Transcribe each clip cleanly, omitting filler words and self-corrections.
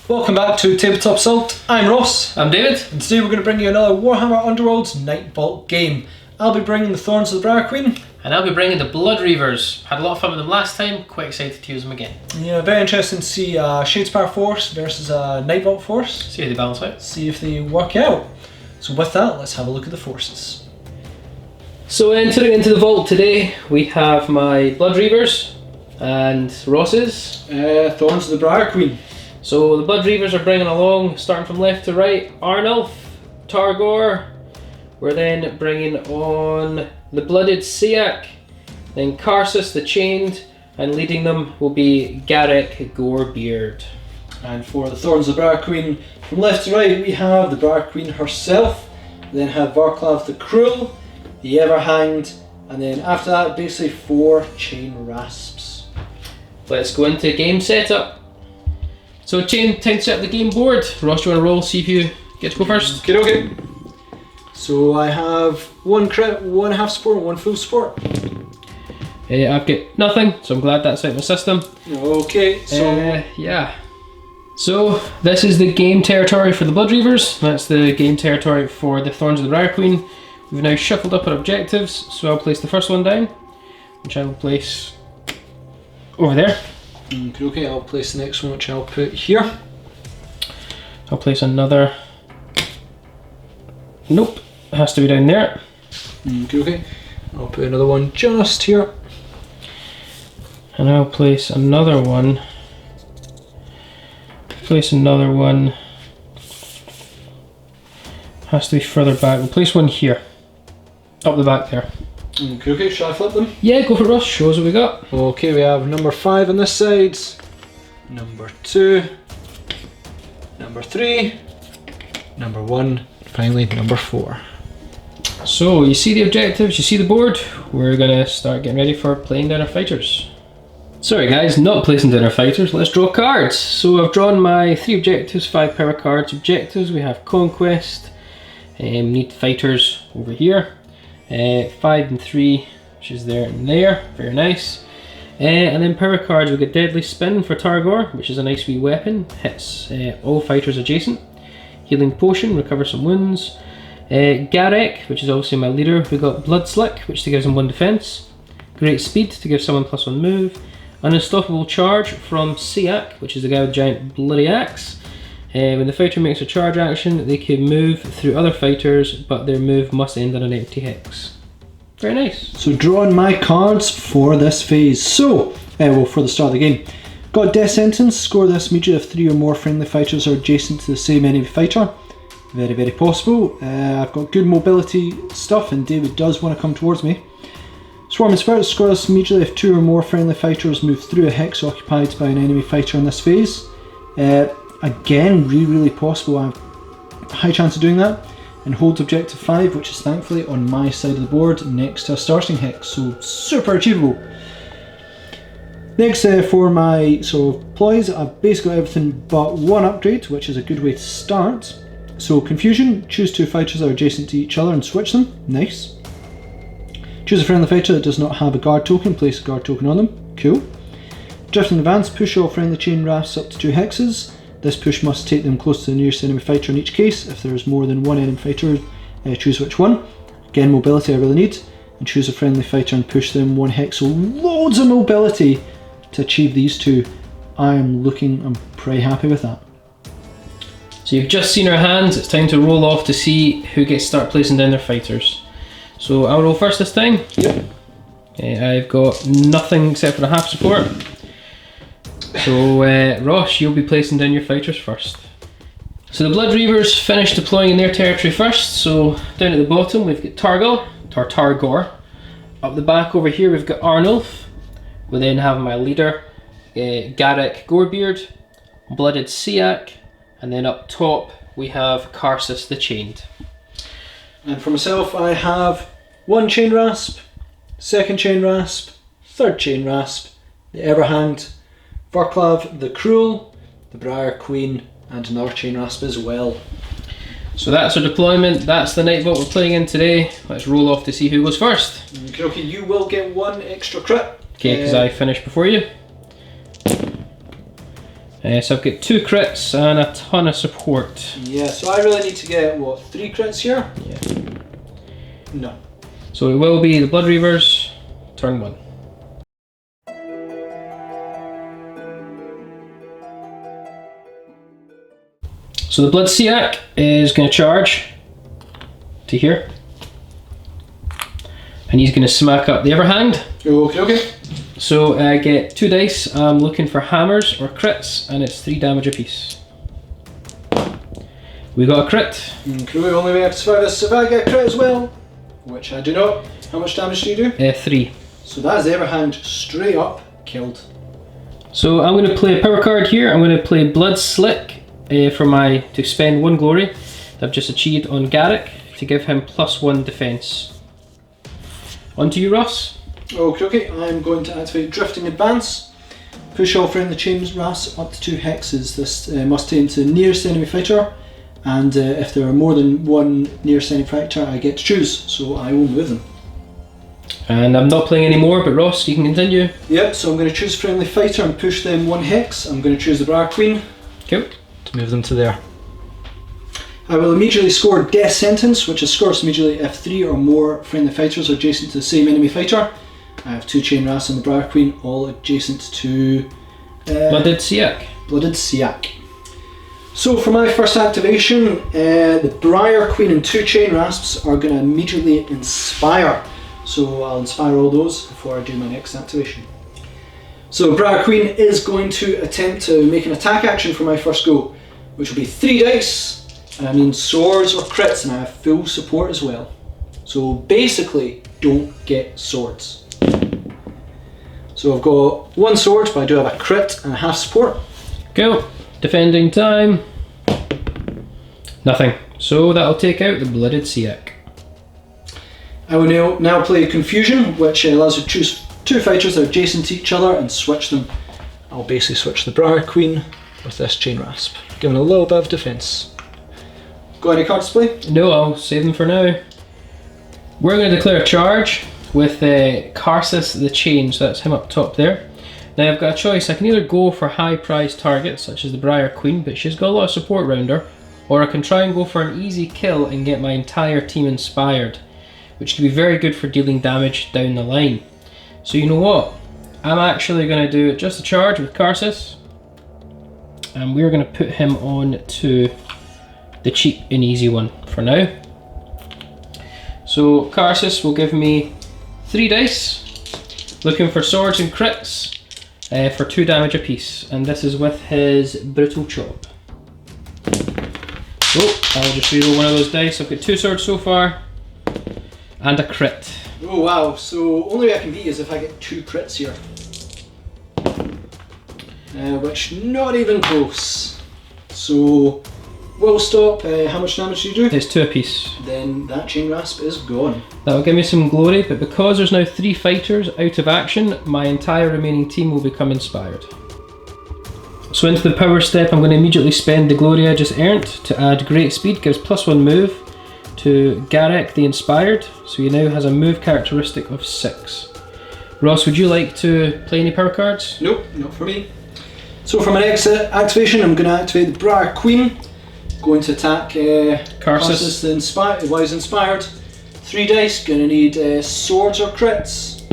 Welcome back to Tabletop Assault. I'm Ross. I'm David. And today we're going to bring you another Warhammer Underworlds Nightvault game. I'll be bringing the Thorns of the Briar Queen. And I'll be bringing the Blood Reavers. Had a lot of fun with them last time, quite excited to use them again. Yeah, very interesting to see Shadespire force versus a Nightvault force. See how they balance out. See if they work out. So with that, let's have a look at the forces. So entering into the vault today, we have my Blood Reavers and Ross's. Thorns of the Briar Queen. So the Blood Reavers are bringing along, starting from left to right, Arnulf, Targor. We're then bringing on the Blooded Siak, then Karsus the Chained, and leading them will be Garrek Gorebeard. And for the Thorns of the Briar Queen, from left to right we have the Briar Queen herself, then have Varklav the Cruel, the Everhanged, and then after that basically 4 chain rasps. Let's go into game setup. So time to set up the game board. Ross, you want to roll, see if you get to go first? Okay. So I have 1 crit, 1 half support, and 1 full support. I've got nothing, so I'm glad that's out of my system. Okay, so yeah. So this is the game territory for the Blood Reavers. That's the game territory for the Thorns of the Briar Queen. We've now shuffled up our objectives, so I'll place the first one down, which I will place over there. Okay, I'll place the next one, which I'll put here. I'll place another. Nope, it has to be down there. Okay, I'll put another one just here. And I'll place another one. Place another one. Has to be further back. We'll place one here. Up the back there. Okay, shall I flip them? Yeah, go for it, Ross. Show us what we got. Okay, we have number 5 on this side, number 2, number 3, number 1, finally number 4. So you see the objectives, you see the board. We're gonna start getting ready for playing down our fighters. Sorry guys, not placing down our fighters, let's draw cards. So I've drawn my 3 objectives, 5 power cards. Objectives, we have Conquest, need fighters over here. 5 and 3, which is there and there, very nice. And then power cards, we've got Deadly Spin for Targor, which is a nice wee weapon, hits all fighters adjacent. Healing Potion, recover some wounds. Garrek, which is obviously my leader, we've got Blood Slick, which gives him 1 defense. Great Speed to give someone +1 move. An Unstoppable Charge from Siak, which is the guy with the giant bloody axe. When the fighter makes a charge action, they can move through other fighters, but their move must end on an empty hex. Very nice. So drawing my cards for this phase. So, well, for the start of the game. Got Death Sentence, score this immediately if 3 or more friendly fighters are adjacent to the same enemy fighter. Very, very possible. I've got good mobility stuff and David does want to come towards me. Swarming Spirit, score this immediately if 2 or more friendly fighters move through a hex occupied by an enemy fighter in this phase. Again, really possible. I have a high chance of doing that. And holds objective 5, which is thankfully on my side of the board next to a starting hex, so super achievable. Next for my ploys, I've basically got everything but 1 upgrade, which is a good way to start. So Confusion, choose 2 fighters that are adjacent to each other and switch them, nice. Choose a friendly fighter that does not have a guard token, place a guard token on them, cool. Drift in advance, push all friendly chain rafts up to 2 hexes. This push must take them close to the nearest enemy fighter in each case. If there is more than 1 enemy fighter, choose which one. Again, mobility I really need. And choose a friendly fighter and push them 1 hex. So loads of mobility to achieve these 2. I'm pretty happy with that. So you've just seen our hands, it's time to roll off to see who gets to start placing down their fighters. So I'll roll first this time. Yep. I've got nothing except for a half support. So Ross, you'll be placing down your fighters first. So the Blood Reavers finished deploying in their territory first. So down at the bottom we've got Targor. Up the back over here we've got Arnulf. We then have my leader, Garrek Gorebeard, Blooded Siak, and then up top we have Karsus the Chained. And for myself I have 1 chain rasp, 2nd chain rasp, 3rd chain rasp, the Everhanged, Varklav the Cruel, the Briar Queen, and another chain rasp as well. So that's our deployment, that's the Nightvault we're playing in today. Let's roll off to see who goes first. Okay, you will get 1 extra crit. Okay, because I finished before you. So I've got 2 crits and a ton of support. Yeah, so I really need to get, what, 3 crits here? Yeah. No. So it will be the Blood Reavers, turn 1. So the Blood Siak is going to charge to here. And he's going to smack up the Everhand. Okay, okay. So I get 2 dice. I'm looking for hammers or crits, and it's 3 damage apiece. We got a crit. Okay, the only way I can survive this is if I get a crit as well, which I do not. How much damage do you do? 3. So that is the Everhand straight up killed. So I'm going to play a power card here. I'm going to play Blood Slick to spend 1 glory that I've just achieved on Garrek to give him +1 defense. On to you, Ross. Okay, okay. I'm going to activate Drifting Advance. Push all friendly chains RAS up to 2 hexes. This must take to the nearest enemy fighter, and if there are more than 1 nearest enemy fighter, I get to choose, so I will move them. And I'm not playing anymore, but Ross, you can continue. Yep, so I'm going to choose friendly fighter and push them 1 hex. I'm going to choose the Briar Queen. Cool. To move them to there. I will immediately score Death Sentence, which is scored immediately if 3 or more friendly fighters are adjacent to the same enemy fighter. I have 2 Chain RAS and the Briar Queen, all adjacent to Blooded Siak. Blooded Siak. So for my first activation, the Briar Queen and 2 Chain Rasps are going to immediately inspire. So I'll inspire all those before I do my next activation. So Briar Queen is going to attempt to make an attack action for my first go, which will be 3 dice. And I mean swords or crits, and I have full support as well. So basically, don't get swords. So I've got 1 sword, but I do have a crit and a half support. Cool. Defending time. Nothing. So that'll take out the Blooded Siak. I will now play Confusion, which allows you to choose 2 fighters that are adjacent to each other and switch them. I'll basically switch the Briar Queen with this Chain Rasp, giving a little bit of defense. Got any cards to play? No, I'll save them for now. We're going to declare a charge with Karsus the Chain, so that's him up top there. Now I've got a choice. I can either go for high prize targets such as the Briar Queen, but she's got a lot of support around her, or I can try and go for an easy kill and get my entire team inspired, which can be very good for dealing damage down the line. So you know what? I'm actually going to do just a charge with Karsus, and we're going to put him on to the cheap and easy one for now. So Karsus will give me 3 dice, looking for swords and crits for 2 damage apiece, and this is with his Brutal Chop. So I'll just reroll one of those dice. I've got 2 swords so far, and a crit. Oh wow, so only way I can beat is if I get 2 crits here. Which not even close. So we'll stop. How much damage do you do? It's 2 apiece. Then that Chain Rasp is gone. That'll give me some glory, but because there's now 3 fighters out of action, my entire remaining team will become inspired. So into the power step, I'm going to immediately spend the glory I just earned to add Great Speed, gives +1 move to Garrek the Inspired, so he now has a move characteristic of 6. Ross, would you like to play any power cards? Nope, not for me. So for my next activation, I'm going to activate the Briar Queen. Going to attack Karsus the Wise Inspired. 3 dice, going to need swords or crits.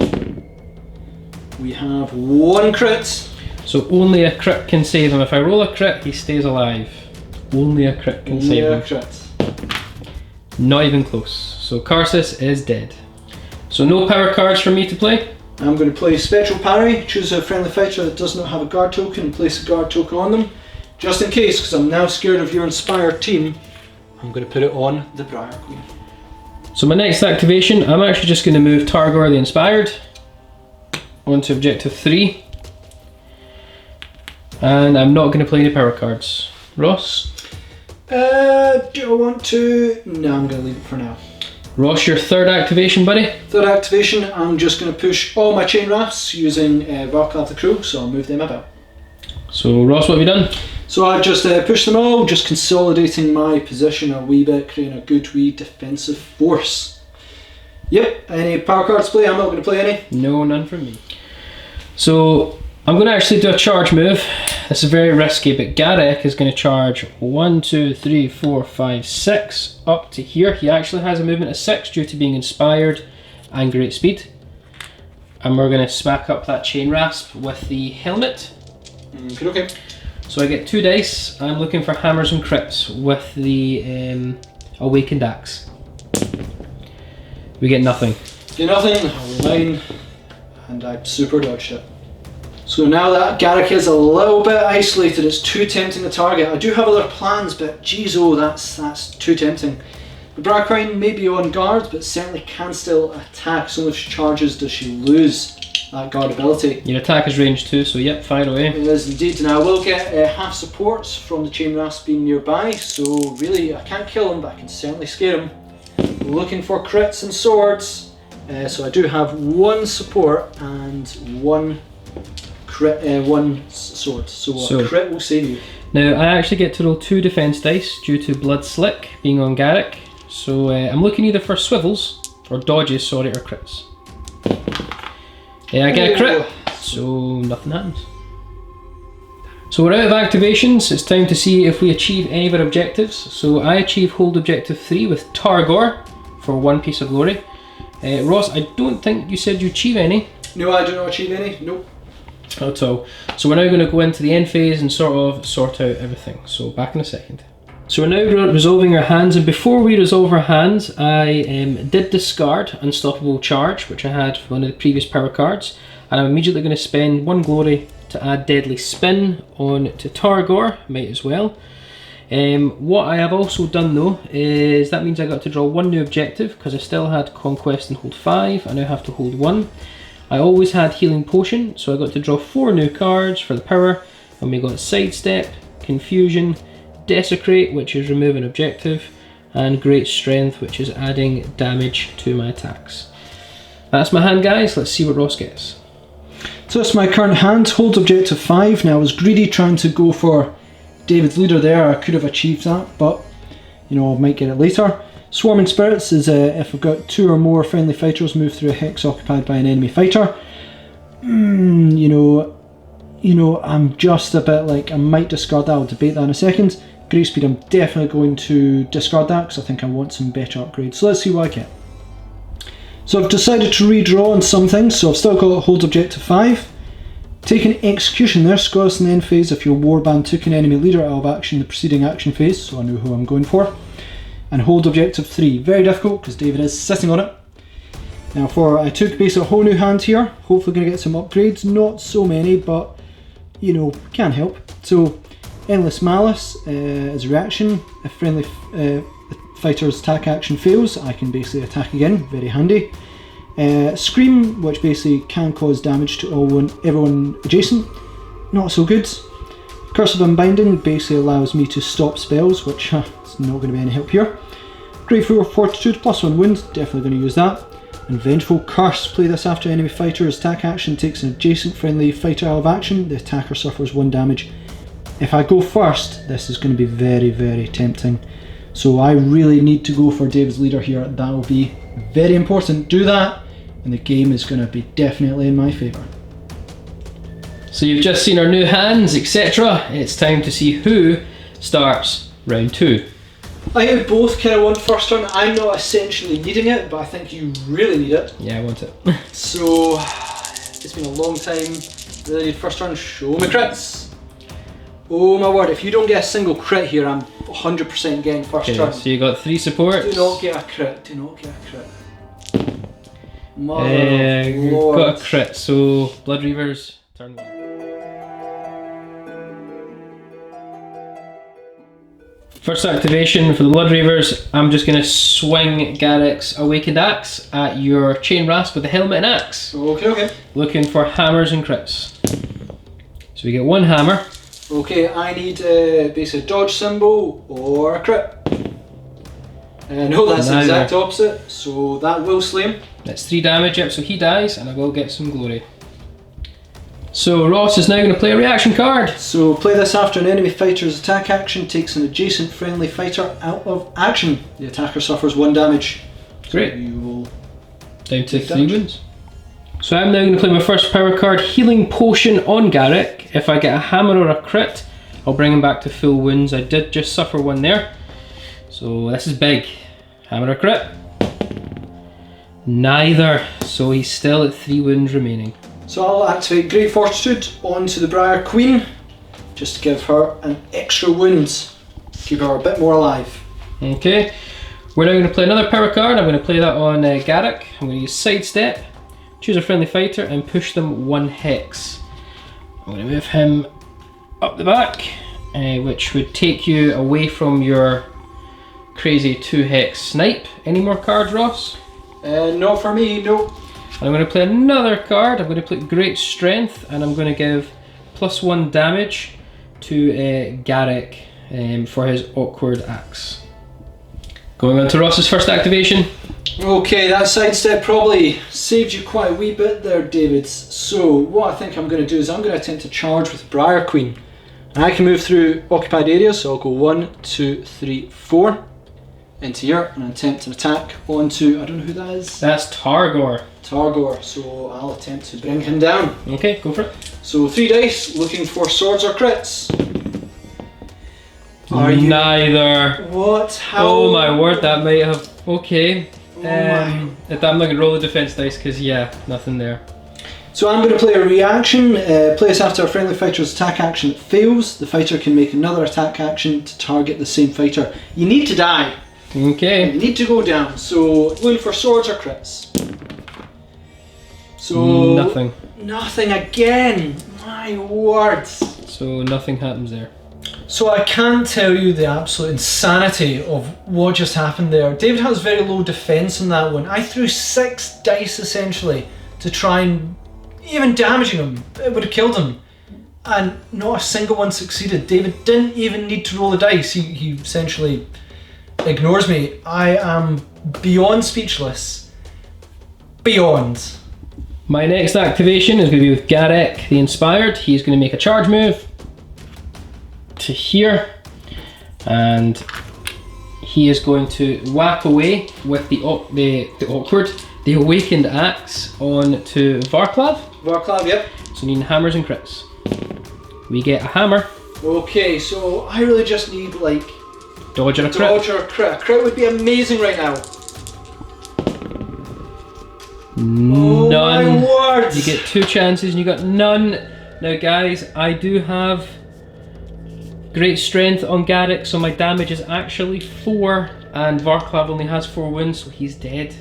We have 1 crit. So only a crit can save him. If I roll a crit, he stays alive. Only a crit can save him. Crit. Not even close. So Karsus is dead. So no power cards for me to play. I'm going to play Spectral Parry, choose a friendly fighter that does not have a guard token and place a guard token on them. Just in case, because I'm now scared of your inspired team, I'm going to put it on the Briar Queen. So my next activation, I'm actually just going to move Targor the Inspired onto objective 3. And I'm not going to play any power cards. Ross? Do I want to? No, I'm going to leave it for now. Ross, your 3rd activation, buddy? 3rd activation, I'm just going to push all my Chain Rasps using Varklav the Crow, so I'll move them about. So Ross, what have you done? So I just pushed them all, just consolidating my position a wee bit, creating a good wee defensive force. Yep, any power cards to play? I'm not going to play any. No, none from me. So I'm going to actually do a charge move. this is very risky, but Garrek is going to charge 1, 2, 3, 4, 5, 6 up to here. He actually has a movement of 6 due to being inspired and great speed. And we're going to smack up that chain rasp with the helmet. Okay. So I get 2 dice. I'm looking for hammers and crits with the awakened axe. We get nothing. Get nothing, mine, and I super dodged it. So now that Garrek is a little bit isolated, it's too tempting to target. I do have other plans, but geez, oh, that's too tempting. The Briar Queen may be on guard, but certainly can still attack. So if she charges, does she lose that guard ability? Your attack is range 2, so yep, fire away. It is indeed. Now I will get half supports from the chain rasp being nearby, so really I can't kill him, but I can certainly scare him. Looking for crits and swords. So I do have 1 support and 1 crit, 1 sword. So a crit will save you. Now I actually get to roll 2 defense dice due to Blood Slick being on Garrek. So I'm looking either for swivels, or dodges, sorry, or crits. I get a crit, so nothing happens. So we're out of activations. It's time to see if we achieve any of our objectives. So I achieve hold objective 3 with Targor for 1 piece of glory. Ross, I don't think you said you achieve any. No, I do not achieve any. Nope. Not at all. So we're now going to go into the end phase and sort out everything. So back in a second. So we're now resolving our hands, and before we resolve our hands, I did discard Unstoppable Charge, which I had for one of the previous power cards, and I'm immediately going to spend 1 glory to add Deadly Spin on to Targor, might as well. What I have also done though, is that means I got to draw 1 new objective, because I still had Conquest and hold 5, I now have to hold 1. I always had Healing Potion, so I got to draw 4 new cards for the power, and we got Sidestep, Confusion, Desecrate, which is remove an objective, and Great Strength, which is adding damage to my attacks. That's my hand, guys. Let's see what Ross gets. So that's my current hand. Hold objective 5. Now I was greedy trying to go for David's leader there. I could have achieved that, but you know, I might get it later. Swarming Spirits is if I've got 2 or more friendly fighters move through a hex occupied by an enemy fighter. You know, I'm just a bit like, I might discard that. I'll debate that in a second. Great Speed, I'm definitely going to discard that because I think I want some better upgrades. So let's see what I get. So I've decided to redraw on some things, so I've still got hold objective 5. Taking Execution there, scores in the end phase if your Warband took an enemy leader out of action in the preceding action phase, so I know who I'm going for. And hold objective 3, very difficult because David is sitting on it. Now I took basically a whole new hand here, hopefully going to get some upgrades, not so many, but you know, can't help. So Endless Malice as a reaction, if friendly fighter's attack action fails, I can basically attack again, very handy. Scream, which basically can cause damage to everyone adjacent, not so good. Curse of Unbinding basically allows me to stop spells, which is not going to be any help here. Grateful Fortitude, +1 wound, definitely going to use that. And Vengeful Curse, play this after enemy fighter's attack action takes an adjacent friendly fighter out of action, the attacker suffers 1 damage. If I go first, this is going to be very, very tempting. So I really need to go for David's leader here. That will be very important. Do that, and the game is going to be definitely in my favour. So you've just seen our new hands, etc. It's time to see who starts round 2. I think we both kind of want first turn. I'm not essentially needing it, but I think you really need it. Yeah, I want it. So it's been a long time. Really need first turn. Show me crits. Oh my word, if you don't get a single crit here, I'm 100% getting first turn. So you got 3 supports. Do not get a crit. Do not get a crit. Mother of Lord. Got a crit, so Blood Reavers, turn 1. First activation for the Blood Reavers, I'm just going to swing Garrek's Awakened Axe at your Chain Rasp with the helmet and axe. Okay. Looking for hammers and crits. So we get 1 hammer. Okay, I need basically a dodge symbol or a crit. No, that's the exact opposite, so that will slay him. That's 3 damage, yep, so he dies and I will get some glory. So Ross is now going to play a reaction card. So play this after an enemy fighter's attack action takes an adjacent friendly fighter out of action. The attacker suffers 1 damage. Great. So you will down to 3 wounds. So I'm now going to play my first power card, Healing Potion on Garrek. If I get a hammer or a crit, I'll bring him back to full wounds. I did just suffer one there. So this is big. Hammer or crit? Neither. So he's still at 3 wounds remaining. So I'll activate Great Fortitude onto the Briar Queen, just to give her an extra wound. Keep her a bit more alive. Okay. We're now going to play another power card. I'm going to play that on Garrek. I'm going to use Sidestep, choose a friendly fighter and push them 1 hex. I'm going to move him up the back, which would take you away from your crazy 2 hex snipe. Any more cards, Ross? No for me, no. And I'm going to play another card. I'm going to play Great Strength and I'm going to give +1 damage to Garrek for his awkward axe. Going on to Ross's first activation. Okay, that sidestep probably saved you quite a wee bit there, David. So what I think I'm going to do is I'm going to attempt to charge with Briar Queen. And I can move through occupied areas, so I'll go 1, 2, 3, 4 into here and attempt an attack onto, I don't know who that is. That's Targor. Targor, so I'll attempt to bring him down. Okay, go for it. So 3 dice, looking for swords or crits. Neither. What? How? Oh my word, that might have... Okay. Oh I'm not going to roll the defense dice because, yeah, nothing there. So I'm going to play a reaction. Place after a friendly fighter's attack action that fails, the fighter can make another attack action to target the same fighter. You need to die. Okay. You need to go down. So looking for swords or crits. So nothing. Nothing again. My word. So nothing happens there. So I can't tell you the absolute insanity of what just happened there. David has very low defense in that one. I threw 6 dice essentially to try and even damaging him. It would have killed him. And not a single one succeeded. David didn't even need to roll the dice. He essentially ignores me. I am beyond speechless. Beyond. My next activation is going to be with Garrek the Inspired. He's going to make a charge move to here, and he is going to whack away with the awakened axe on to Varklav. Varklav, yep. So needing hammers and crits. We get a hammer. Okay, so I really just need like Dodge or a crit. Dodge or a crit. A crit would be amazing right now. None. Oh my word! You get 2 chances and you got none. Now guys, I do have Great Strength on Garrek, so my damage is actually 4 and Varklav only has 4 wounds, so he's dead.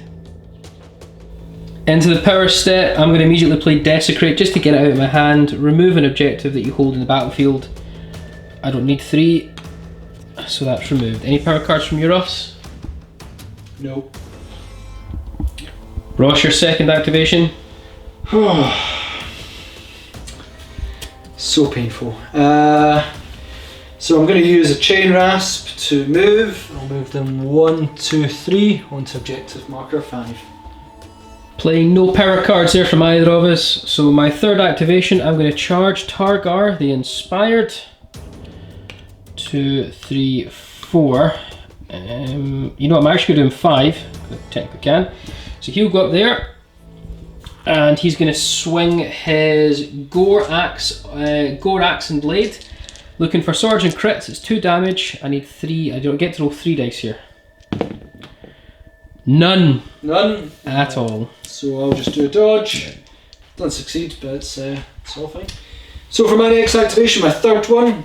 Into the power step, I'm going to immediately play Desecrate just to get it out of my hand. Remove an objective that you hold in the battlefield. I don't need 3, so that's removed. Any power cards from you, Ross? No. Ross, your second activation? So painful. So I'm going to use a Chain Rasp to move. I'll move them 1, 2, 3 onto objective marker 5. Playing no power cards there from either of us. So my third activation, I'm going to charge Targar the Inspired. 2, 3, 4. You know what, I'm actually going to do him 5. I technically can. So he'll go up there. And he's going to swing his Gore Axe and Blade. Looking for swords and crits, it's 2 damage. I need 3, I don't get to roll 3 dice here. None. None? At all. So I'll just do a dodge. Doesn't succeed, but it's all fine. So for my next activation, my third one,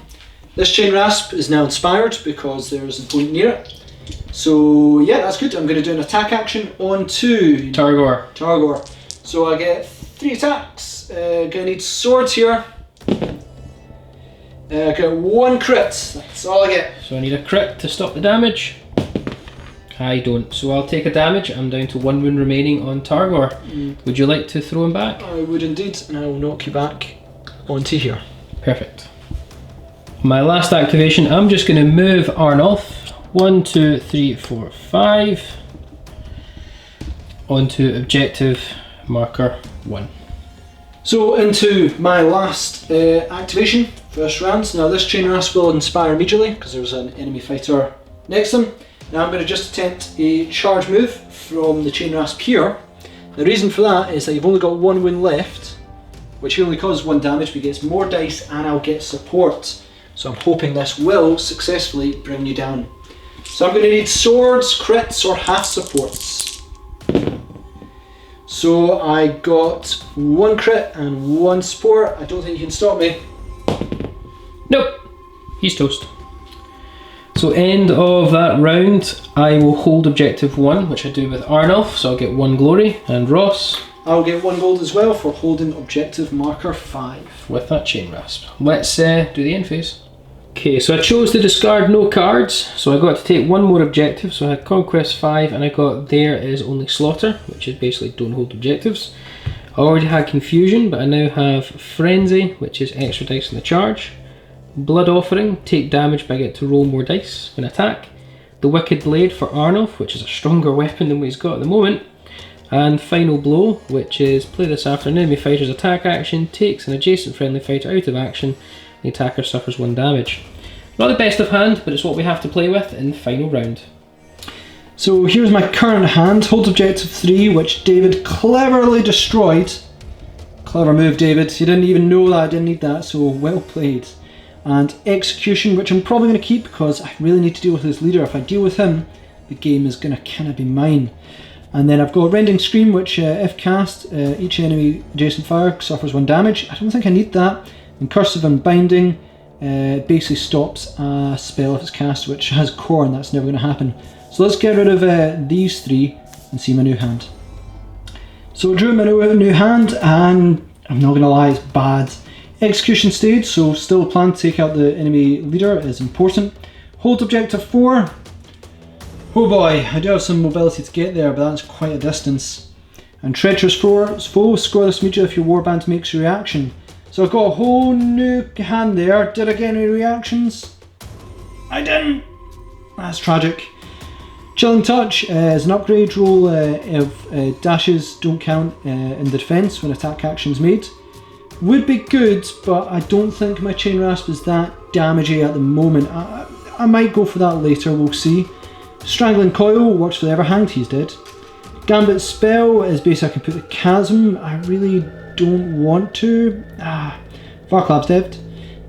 this Chain Rasp is now inspired because there's an opponent near it. So yeah, that's good. I'm going to do an attack action onto Targor. So I get 3 attacks. Gonna need swords here. I get 1 crit, that's all I get. So I need a crit to stop the damage. I don't, so I'll take a damage. I'm down to 1 wound remaining on Targor. Would you like to throw him back? I would indeed, and I will knock you back onto here. Perfect. My last activation, I'm just going to move Arnulf 1, 2, 3, 4, 5 onto objective marker 1. So into my last activation for this round. Now this Chain Rasp will inspire immediately because there's an enemy fighter next to them. Now I'm going to just attempt a charge move from the Chain Rasp here. The reason for that is that you've only got one wound left, which only causes 1 damage, but he gets more dice and I'll get support. So I'm hoping this will successfully bring you down. So I'm going to need swords, crits or half supports. So I got 1 crit and 1 support. I don't think you can stop me. Nope, he's toast. So end of that round, I will hold objective 1, which I do with Arnulf, so I'll get 1 glory, and Ross. I'll get 1 gold as well for holding objective marker 5. With that chain rasp. Let's do the end phase. Okay, so I chose to discard no cards, so I got to take 1 more objective, so I had Conquest 5 and I got there is only Slaughter, which is basically don't hold objectives. I already had Confusion, but I now have Frenzy, which is extra dice on the charge. Blood Offering, take damage but I get to roll more dice when attack. The Wicked Blade for Arnulf, which is a stronger weapon than what he's got at the moment. And Final Blow, which is play this after an enemy fighter's attack action, takes an adjacent friendly fighter out of action, the attacker suffers 1 damage. Not the best of hand, but it's what we have to play with in the final round. So here's my current hand, hold objective 3, which David cleverly destroyed. Clever move, David, you didn't even know that I didn't need that, so well played. And Execution, which I'm probably going to keep because I really need to deal with his leader. If I deal with him, the game is going to kind of be mine. And then I've got Rending Scream, which if cast, each enemy adjacent fire suffers 1 damage. I don't think I need that. And Cursive Unbinding basically stops a spell if it's cast, which has core, and that's never going to happen. So let's get rid of these 3 and see my new hand. So I drew my new hand, and I'm not going to lie, it's bad. Execution stage, so still plan to take out the enemy leader is important. Hold objective 4. Oh boy, I do have some mobility to get there, but that's quite a distance. And Treacherous Foe, score this immediately if your Warband makes a reaction. So I've got a whole new hand there. Did I get any reactions? I didn't. That's tragic. Chilling Touch is an upgrade. Roll of dashes don't count in the defense when attack action's made. Would be good, but I don't think my Chain Rasp is that damagey at the moment. I might go for that later, we'll see. Strangling Coil works for the Everhanged, he's dead. Gambit Spell is basically I can put the Chasm, I really don't want to. Varklab's dead.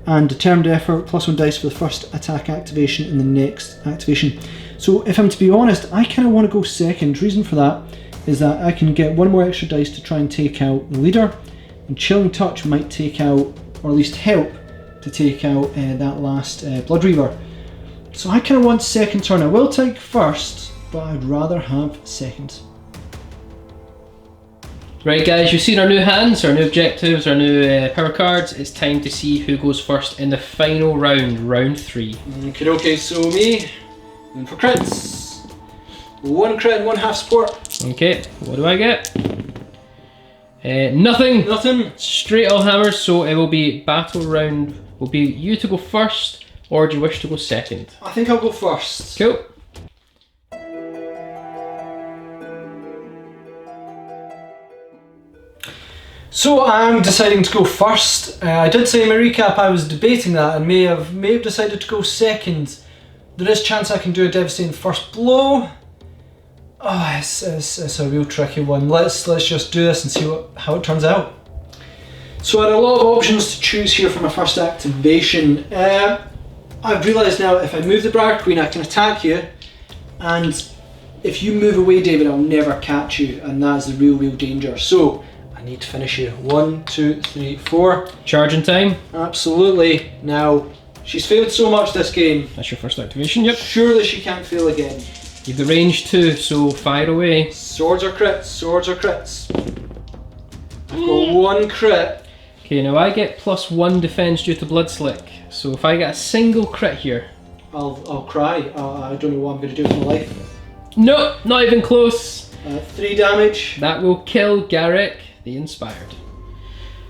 And Determined Effort, +1 dice for the first attack activation in the next activation. So if I'm to be honest, I kind of want to go second. Reason for that is that I can get 1 more extra dice to try and take out the leader. And Chilling Touch might take out, or at least help to take out that last Blood Reaver. So I kind of want second turn. I will take first, but I'd rather have second. Right guys, you've seen our new hands, our new objectives, our new power cards. It's time to see who goes first in the final round, round 3. Okay, so me, and for crits. 1 crit and 1 half support. Okay, what do I get? Nothing. Nothing. Straight all hammers, so it will be battle round. Will be you to go first, or do you wish to go second? I think I'll go first. Cool. So I'm deciding to go first. I did say in my recap I was debating that and may have decided to go second. There is a chance I can do a devastating first blow. Oh, it's a real tricky one. Let's just do this and see how it turns out. So I had a lot of options to choose here for my first activation. I've realised now if I move the Briar Queen I can attack you, and if you move away, David, I'll never catch you, and that's the real danger. So I need to finish you. 1, 2, 3, 4. Charging time. Absolutely. Now, she's failed so much this game. That's your first activation, yep. Surely she can't fail again. You've got range 2, so fire away. Swords or crits, swords or crits. I've got 1 crit. Okay, now I get +1 defense due to Blood Slick. So if I get a single crit here, I'll cry. I don't know what I'm going to do with my life. No, not even close. 3 damage. That will kill Garrek, the Inspired.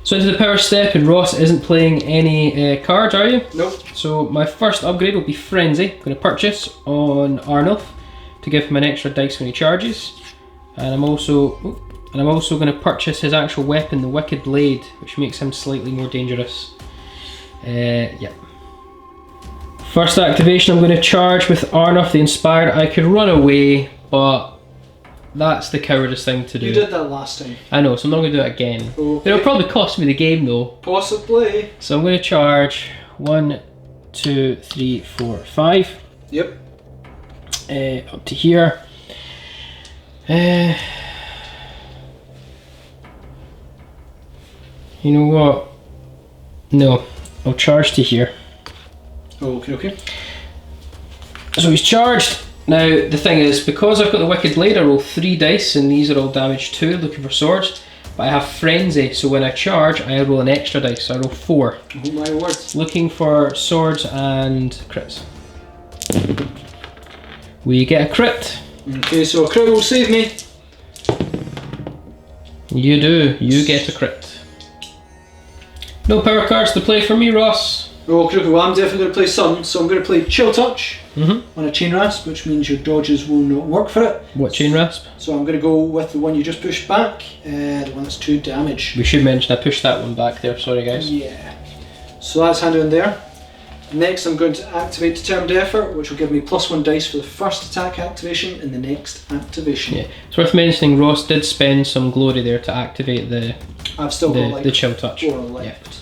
So into the power step, and Ross isn't playing any cards, are you? Nope. So my first upgrade will be Frenzy. I'm going to purchase on Arnulf to give him an extra dice when he charges. And I'm also going to purchase his actual weapon, the Wicked Blade, which makes him slightly more dangerous. Yeah. First activation, I'm going to charge with Arnulf the Inspired. I could run away, but That's the cowardice thing to do. You did that last time. I know, so I'm not going to do it again. Okay. It'll probably cost me the game though. Possibly. So I'm going to charge 1, 2, 3, 4, 5. Yep. Up to here. You know what? No, I'll charge to here. Okay, okay. So he's charged. Now the thing is, because I've got the Wicked Blade, I roll 3 dice and these are all damage 2, looking for swords. But I have Frenzy, so when I charge, I roll an extra dice, so I roll 4. Oh my word. Looking for swords and crits. We get a crit. Okay, so a crit will save me. You do, you get a crit. No power cards to play for me, Ross. Okay, well I'm definitely going to play some, so I'm going to play Chill Touch on a Chain Rasp, which means your dodges will not work for it. What Chain Rasp? So I'm going to go with the one you just pushed back, the one that's 2 damage. We should mention I pushed that one back there, sorry guys. Yeah. So that's handed in there. Next I'm going to activate Determined Effort, which will give me +1 dice for the first attack activation in the next activation. Yeah. It's worth mentioning Ross did spend some glory there to activate the I've still got like the Chill Touch. 4 left. Yeah.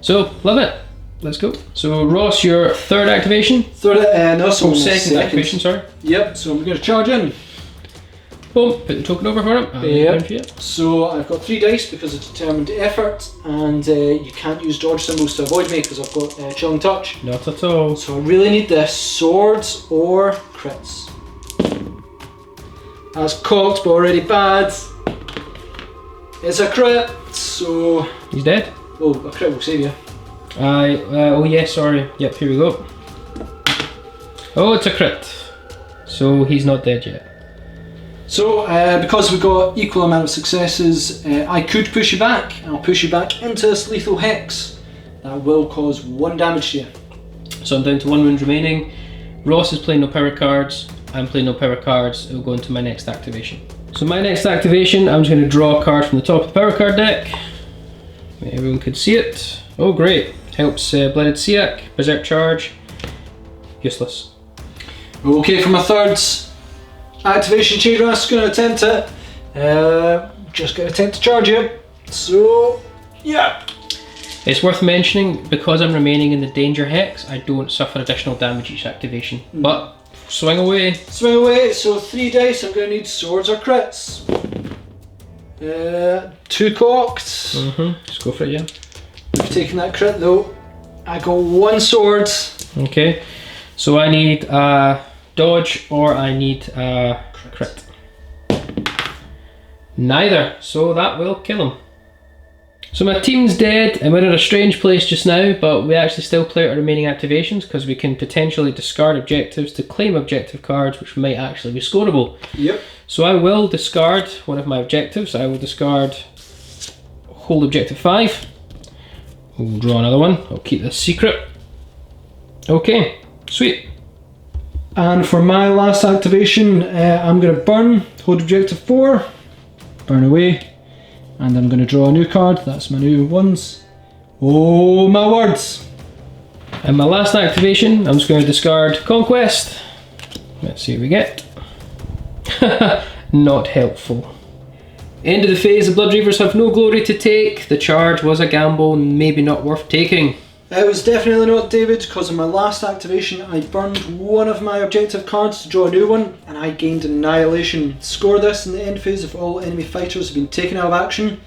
So, love it. Let's go. So Ross, your third activation? No, so second activation, sorry. Yep, so I'm going to charge in. Boom, put the token over for him. Yep. So I've got 3 dice because of Determined Effort, and you can't use dodge symbols to avoid me because I've got Chilling Touch. Not at all. So I really need this, swords or crits. That's cocked but already bad. It's a crit, so... He's dead? Oh, a crit will save you. Oh yeah, sorry. Yep, here we go. Oh, it's a crit. So he's not dead yet. So, because we've got equal amount of successes, I could push you back. I'll push you back into this lethal hex. That will cause 1 damage to you. So I'm down to 1 wound remaining. Ross is playing no power cards. I'm playing no power cards. It will go into my next activation. So my next activation, I'm just going to draw a card from the top of the power card deck. Everyone could see it. Oh great. Helps Blooded Siak, Berserk Charge. Useless. Okay, for my third activation, Chain Rasp going to attempt it. Just going to attempt to charge you. So, yeah. It's worth mentioning, because I'm remaining in the danger hex, I don't suffer additional damage each activation. But, swing away. Swing away, so 3 dice, I'm going to need swords or crits. 2 cocked. Just go for it, yeah. We've taken that crit though. I got 1 sword. Okay, so I need a dodge or I need a crit. Neither, so that will kill him. So my team's dead and we're in a strange place just now, but we actually still play our remaining activations because we can potentially discard objectives to claim objective cards which might actually be scoreable. Yep. So I will discard one of my objectives. I will discard hold objective 5. We'll draw another one. I'll keep this secret. Okay, sweet. And for my last activation, I'm going to burn, hold objective 4, burn away, and I'm going to draw a new card. That's my new ones. Oh my words! And my last activation, I'm just going to discard Conquest. Let's see what we get. Not helpful. End of the phase, the Blood Reavers have no glory to take. The charge was a gamble, maybe not worth taking. It was definitely not, David, because in my last activation I burned one of my objective cards to draw a new one, and I gained Annihilation. Score this in the end phase if all enemy fighters have been taken out of action.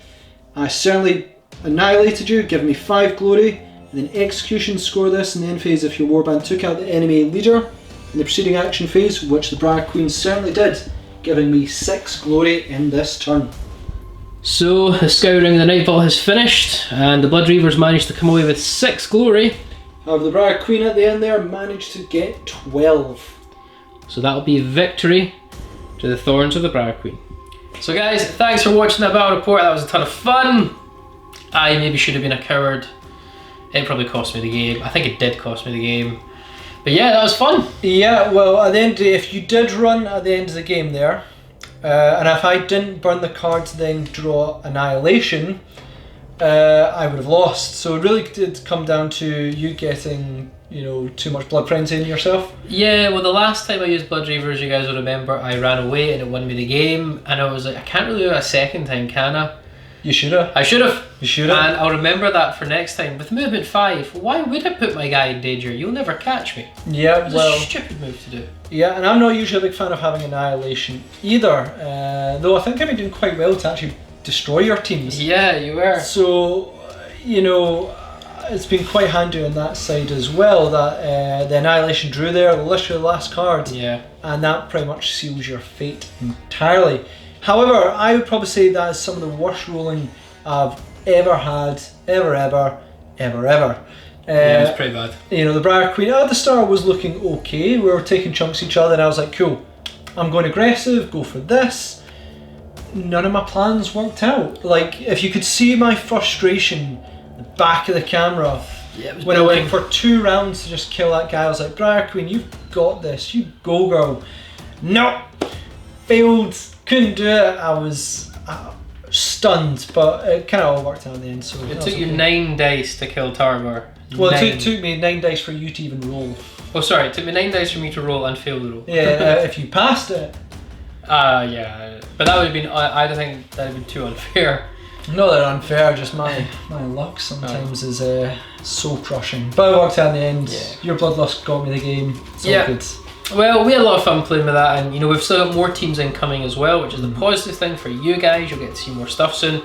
I certainly annihilated you, giving me 5 glory, and then Execution. Score this in the end phase if your warband took out the enemy leader in the preceding action phase, which the Briar Queen certainly did, giving me 6 glory in this turn. So the scouring of the Nightvault has finished and the Blood Reavers managed to come away with 6 glory. However, the Briar Queen at the end there managed to get 12. So that'll be a victory to the Thorns of the Briar Queen. So guys, thanks for watching that battle report. That was a ton of fun. I maybe should have been a coward. It probably cost me the game. I think it did cost me the game. But yeah, that was fun. Yeah, well, at the end of the day, if you did run at the end of the game there, and if I didn't burn the card to then draw Annihilation, I would have lost. So it really did come down to you getting, too much blood frenzy in yourself. Yeah, well, the last time I used Blood Reavers, you guys will remember, I ran away and it won me the game, and I was like, I can't really do it a second time, can I? You should have. I should have. You should have. And I'll remember that for next time. With movement 5, why would I put my guy in danger? You'll never catch me. Yeah, It's well, a stupid move to do. Yeah, and I'm not usually a big fan of having Annihilation either, though I think I've been doing quite well to actually destroy your teams. Yeah, you were. So, it's been quite handy on that side as well, that the Annihilation drew there, literally the last card. Yeah. And that pretty much seals your fate entirely. However, I would probably say that is some of the worst rolling I've ever had, ever. Yeah, it's pretty bad. The Briar Queen at the start was looking okay. We were taking chunks each other and I was like, cool, I'm going aggressive, go for this. None of my plans worked out. Like, if you could see my frustration the back of the camera, Yeah, it was when building. I went for 2 rounds to just kill that guy, I was like, Briar Queen, you've got this, you go girl. No, failed, couldn't do it. I was stunned, but it kind of all worked out in the end. So It took you 9 dice to kill Tarvar. Well, 9. it took me 9 dice for you to even roll. Oh, sorry, it took me 9 dice for me to roll and fail the roll. Yeah, if you passed it. Yeah, but that would have been, I don't think that would have been too unfair. Not that unfair, just my luck sometimes is soul crushing. But it worked out in the end. Yeah. Your bloodlust got me the game. It's all Yeah. good. Well, we had a lot of fun playing with that, and we've still got more teams incoming as well, which is the positive thing for you guys. You'll get to see more stuff soon.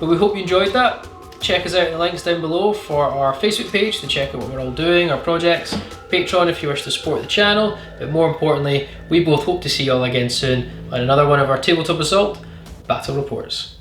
But we hope you enjoyed that. Check us out in the links down below for our Facebook page to check out what we're all doing, our projects, Patreon if you wish to support the channel, but more importantly, we both hope to see you all again soon on another one of our Tabletop Assault Battle Reports.